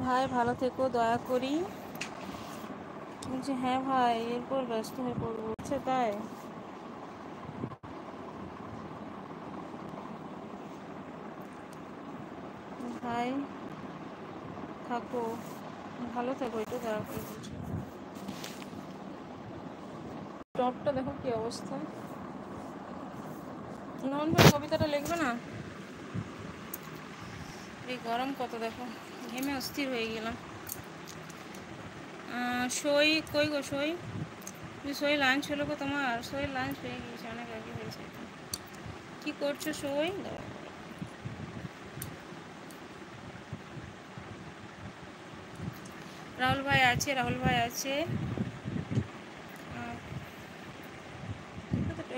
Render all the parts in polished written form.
ভাই ভালো থেকো দয়া করি। বলছি হ্যাঁ ভাই, এরপর ব্যস্ত হয়ে পড়বো। আচ্ছা তাই? ভাই থাকো, ভালো থাকো, একটু দয়া করে বলছি। টপটা দেখো কি অবস্থা। নন ভাই কবিতাটা লিখবে না? এই গরম কত দেখো, ঘেমে অস্থির হয়ে গেলাম। সই কই গো সই? সই লাঞ্চ হলো গো তোমার? সই লাঞ্চ হয়ে গিয়েছে, অনেক আগে হয়েছে। কি করছো সই? রাহুল ভাই আছে, রাহুল ভাই আছে।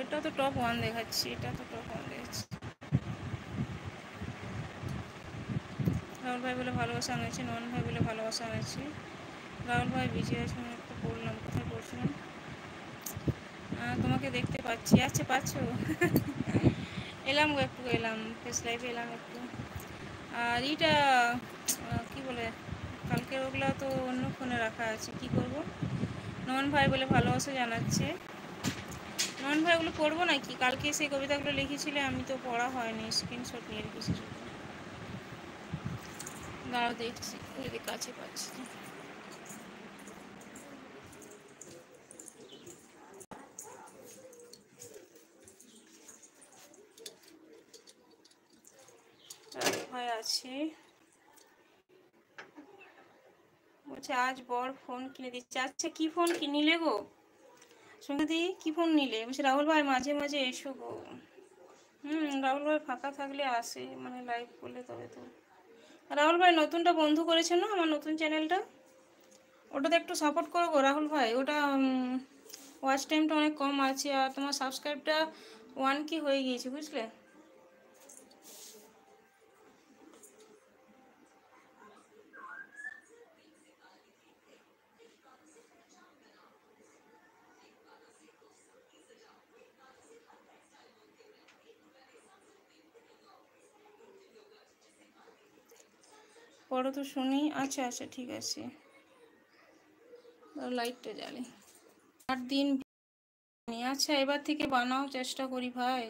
এটা তো টপ 1 দেখাচ্ছি, এটা তো টপ 1 দেখাচ্ছি। রাহুল ভাই বলে ভালোবাসা আনেছি, নন ভাই বলে ভালোবাসা আনেছি। রাহুল ভাই বিজি আছে, আমি একটু পড়লাম, কোথায় পড়ছিলাম? তোমাকে দেখতে পাচ্ছি। আচ্ছা পাচ্ছ? এলাম গো, একটু এলাম, ফেস লাইভে এলাম একটু। আর এইটা কি বলে, কালকে ওগুলা তো অন্য ফোনে রাখা আছে, কি করব? নন ভাই বলে ভালোবাসা জানাচ্ছে। নন ভাই ওগুলো পড়বো নাকি? কালকে সেই কবিতাগুলো লিখেছিলে, আমি তো পড়া হয়নি, স্ক্রিনশট নিয়ে রেখেছি শুধু। দাঁড়াও দেখছি যদি কাছে পাচ্ছি। ভাই আছে, বলছে আজ বর ফোন কিনে দিচ্ছে। আচ্ছা কি ফোন কিনিলে গো সঙ্গীতি? কি ফোন নিলে? বলছে রাহুল ভাই মাঝে মাঝে এসো গো। রাহুল ভাই ফাঁকা থাকলে আসে, মানে লাইভ করলে তবে তো। রাহুল ভাই নতুনটা বন্ধু করেছে না, আমার নতুন চ্যানেলটা, ওটাতে একটু সাপোর্ট করো গো রাহুল ভাই। ওটা ওয়াচ টাইমটা অনেক কম আছে, আর তোমার সাবস্ক্রাইবটা 1K হয়ে গিয়েছে, বুঝলে? পড়ো তো শুনি। আচ্ছা আচ্ছা ঠিক আছে, লাইটটা জ্বালি। 8 দিন। আচ্ছা এবার থেকে বানাও, চেষ্টা করি ভাই।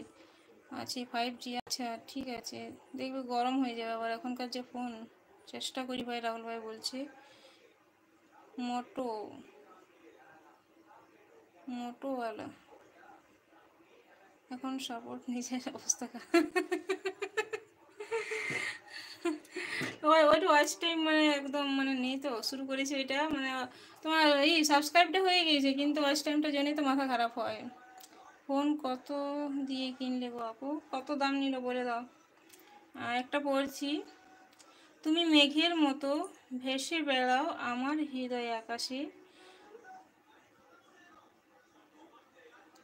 আচ্ছা 5G, আচ্ছা ঠিক আছে। দেখবে গরম হয়ে যাবে আবার, এখনকার যে ফোন। চেষ্টা করি ভাই, রাহুল ভাই বলছে। মোটো, মোটোওয়ালা এখন সাপোর্ট, নিজের অবস্থা ওই ওইটা ওয়াচ টাইম মানে একদম মানে নেই তো, শুরু করেছি ওইটা মানে তোমার এই সাবস্ক্রাইবটা হয়ে গিয়েছে, কিন্তু ওয়াচ টাইমটা জেনেই তো মাথা খারাপ হয়। ফোন কত দিয়ে কিনলে গো আপু? কত দাম নিল বলে দাও। একটা পড়ছি। তুমি মেঘের মতো ভেসে বেড়াও আমার হৃদয় আকাশে,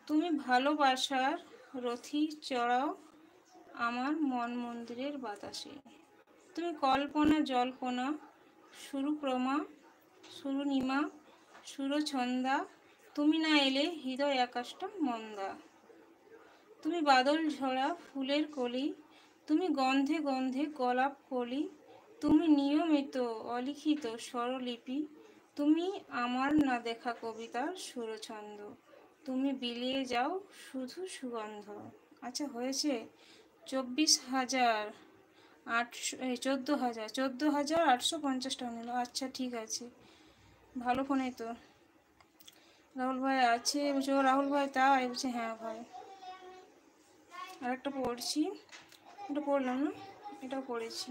তুমি ভালোবাসার রথি চড়াও আমার মন মন্দিরের বাতাসে, তুমি কল্পনা জল্পনা সুরুক্রমা সুরুনিমা সুরছন্দা, তুমি না এলে হৃদয় আকাশটা মন্দা, তুমি বাদল ঝরা ফুলের কলি, তুমি গন্ধে গন্ধে গোলাপ কলি, তুমি নিয়মিত অলিখিত স্বরলিপি, তুমি আমার না দেখা কবিতার সুরছন্দ, তুমি বিলিয়ে যাও শুধু সুগন্ধ। আচ্ছা হয়েছে। 24,800, 14,850 টাকা নিল। আচ্ছা ঠিক আছে, ভালো ফোনে তো। রাহুল ভাই আছে, বলছে ও রাহুল ভাই তাই? বলছে হ্যাঁ ভাই। আর একটা পড়ছি, এটা পড়লাম না, এটাও পড়েছি।